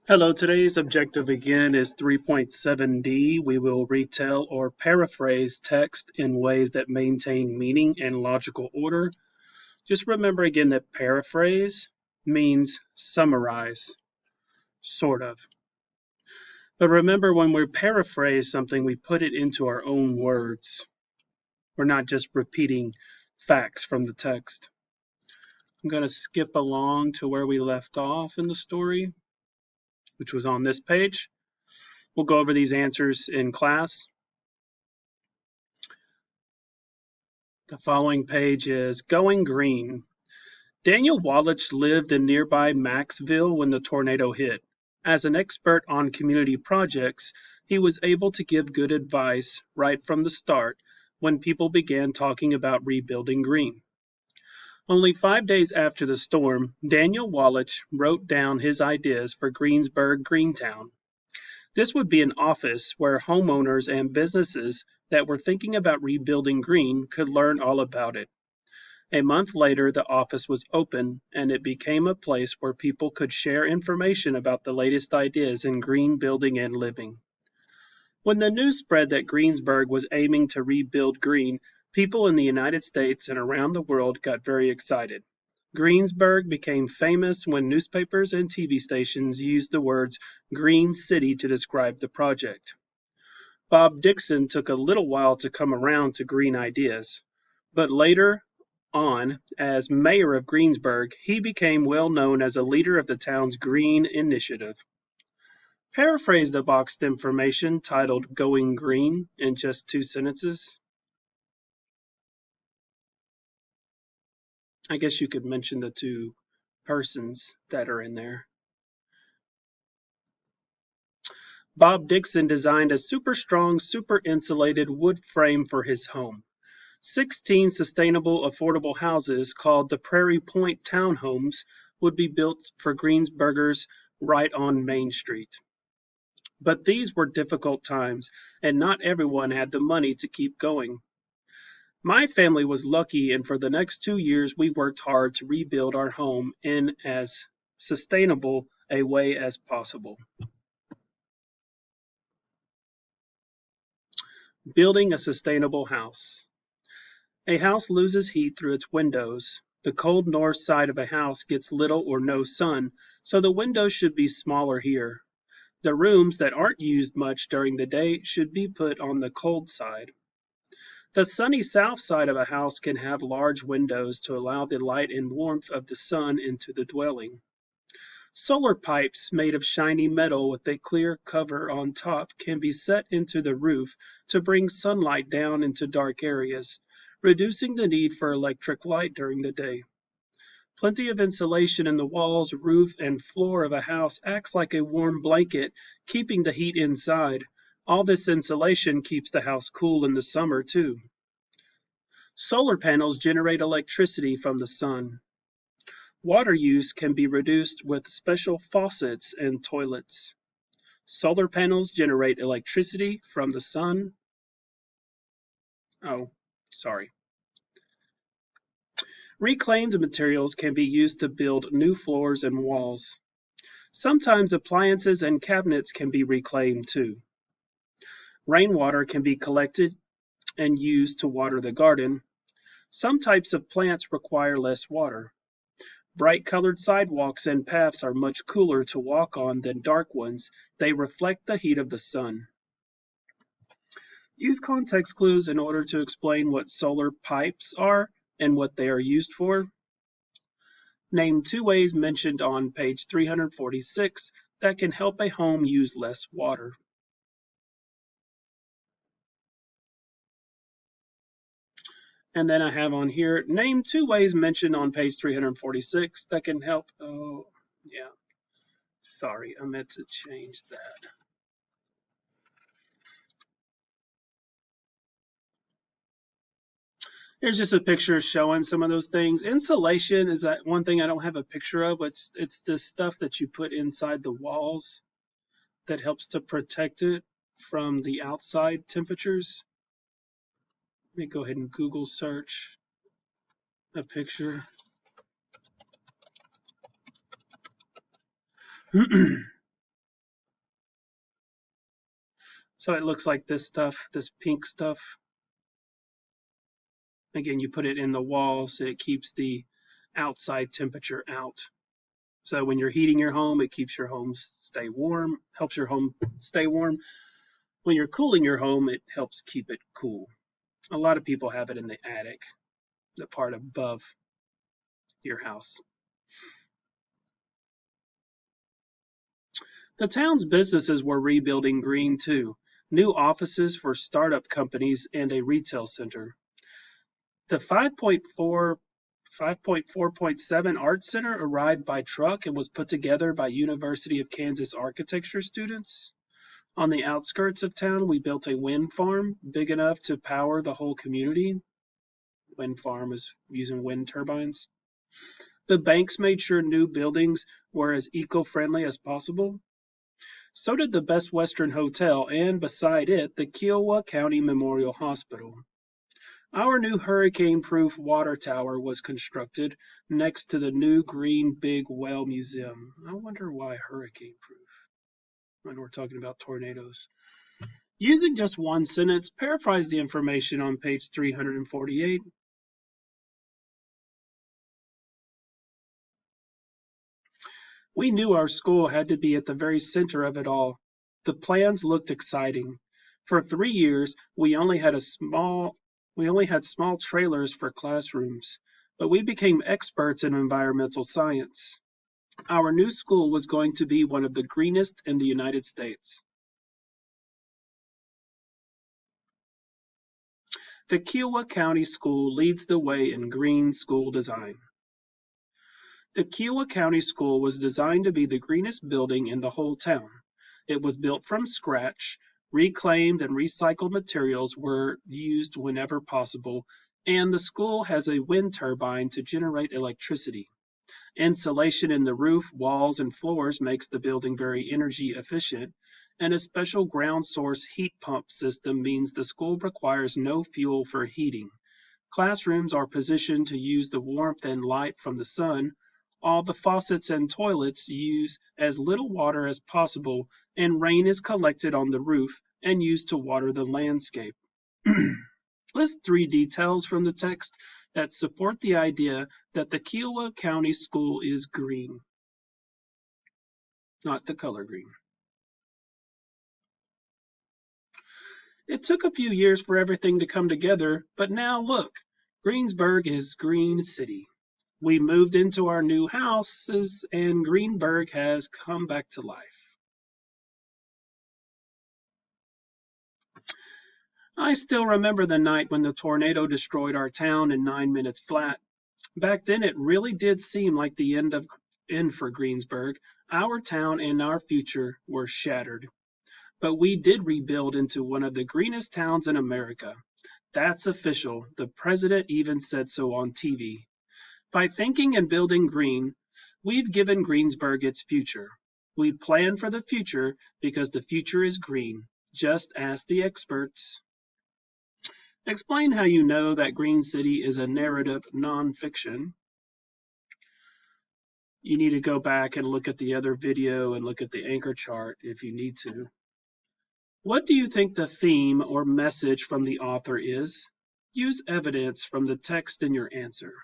Hello, today's objective again is 3.7D. We will retell or paraphrase text in ways that maintain meaning and logical order. Just remember again that paraphrase means summarize, sort of. But remember, when we paraphrase something, we put it into our own words. We're not just repeating facts from the text. I'm going to skip along to where we left off in the story, which was on this page. We'll go over these answers in class. The following page is Going Green. Daniel Wallach lived in nearby Maxville when the tornado hit. As an expert on community projects, he was able to give good advice right from the start when people began talking about rebuilding Green. Only 5 days after the storm, Daniel Wallach wrote down his ideas for Greensburg Greentown. This would be an office where homeowners and businesses that were thinking about rebuilding Green could learn all about it. A month later, the office was open, and it became a place where people could share information about the latest ideas in green building and living. When the news spread that Greensburg was aiming to rebuild Green, people in the United States and around the world got very excited. Greensburg became famous when newspapers and TV stations used the words Green City to describe the project. Bob Dixon took a little while to come around to green ideas, but later on, as mayor of Greensburg, he became well known as a leader of the town's green initiative. Paraphrase the boxed information titled Going Green in just 2 sentences. I guess you could mention the 2 persons that are in there. Bob Dixon designed a super strong, super insulated wood frame for his home. 16 sustainable, affordable houses called the Prairie Point Townhomes would be built for Greensburgers right on Main Street. But these were difficult times, and not everyone had the money to keep going. My family was lucky, and for the next 2 years, we worked hard to rebuild our home in as sustainable a way as possible. Building a sustainable house. A house loses heat through its windows. The cold north side of a house gets little or no sun, so the windows should be smaller here. The rooms that aren't used much during the day should be put on the cold side. The sunny south side of a house can have large windows to allow the light and warmth of the sun into the dwelling. Solar pipes made of shiny metal with a clear cover on top can be set into the roof to bring sunlight down into dark areas, reducing the need for electric light during the day. Plenty of insulation in the walls, roof, and floor of a house acts like a warm blanket, keeping the heat inside. All this insulation keeps the house cool in the summer, too. Solar panels generate electricity from the sun. Water use can be reduced with special faucets and toilets. Solar panels generate electricity from the sun. Oh, sorry. Reclaimed materials can be used to build new floors and walls. Sometimes appliances and cabinets can be reclaimed too. Rainwater can be collected and used to water the garden. Some types of plants require less water. Bright colored sidewalks and paths are much cooler to walk on than dark ones. They reflect the heat of the sun. Use context clues in order to explain what solar pipes are and what they are used for. Name 2 ways mentioned on page 346 that can help a home use less water. And then I have on here, name 2 ways mentioned on page 346 that can help. Oh, yeah. Sorry, I meant to change that. Here's just a picture showing some of those things. Insulation is that one thing I don't have a picture of. It's this stuff that you put inside the walls that helps to protect it from the outside temperatures. Let me go ahead and Google search a picture. So it looks like this stuff, this pink stuff. Again, you put it in the wall so it keeps the outside temperature out. So when you're heating your home, it keeps your home stay warm, helps your home stay warm. When you're cooling your home, it helps keep it cool. A lot of people have it in the attic, the part above your house. The town's businesses were rebuilding green too. New offices for startup companies and a retail center. The 5.4.7 Art Center arrived by truck and was put together by University of Kansas architecture students. On the outskirts of town, we built a wind farm big enough to power the whole community. Wind farm is using wind turbines. The banks made sure new buildings were as eco-friendly as possible. So did the Best Western Hotel and, beside it, the Kiawah County Memorial Hospital. Our new hurricane-proof water tower was constructed next to the new green Big Well Museum. I wonder why hurricane-proof when we're talking about tornadoes. Using just one sentence, paraphrase the information on page 348. We knew our school had to be at the very center of it all. The plans looked exciting. For 3 years, we only had small trailers for classrooms, but we became experts in environmental science. Our new school was going to be one of the greenest in the United States. The Kiawah County School leads the way in green school design. The Kiawah County School was designed to be the greenest building in the whole town. It was built from scratch, reclaimed and recycled materials were used whenever possible, and the school has a wind turbine to generate electricity. Insulation in the roof, walls, and floors makes the building very energy efficient, and a special ground source heat pump system means the school requires no fuel for heating. Classrooms are positioned to use the warmth and light from the sun. All the faucets and toilets use as little water as possible, and rain is collected on the roof and used to water the landscape. List 3 details from the text that support the idea that the Kiawah County School is green, not the color green. It took a few years for everything to come together, but now look, Greensburg is Green City. We moved into our new houses and Greenburg has come back to life. I still remember the night when the tornado destroyed our town in 9 minutes flat. Back then it really did seem like the end for Greensburg. Our town and our future were shattered. But we did rebuild into one of the greenest towns in America. That's official. The president even said so on TV. By thinking and building green, we've given Greensburg its future. We plan for the future because the future is green. Just ask the experts. Explain how you know that Green City is a narrative nonfiction. You need to go back and look at the other video and look at the anchor chart if you need to. What do you think the theme or message from the author is? Use evidence from the text in your answer.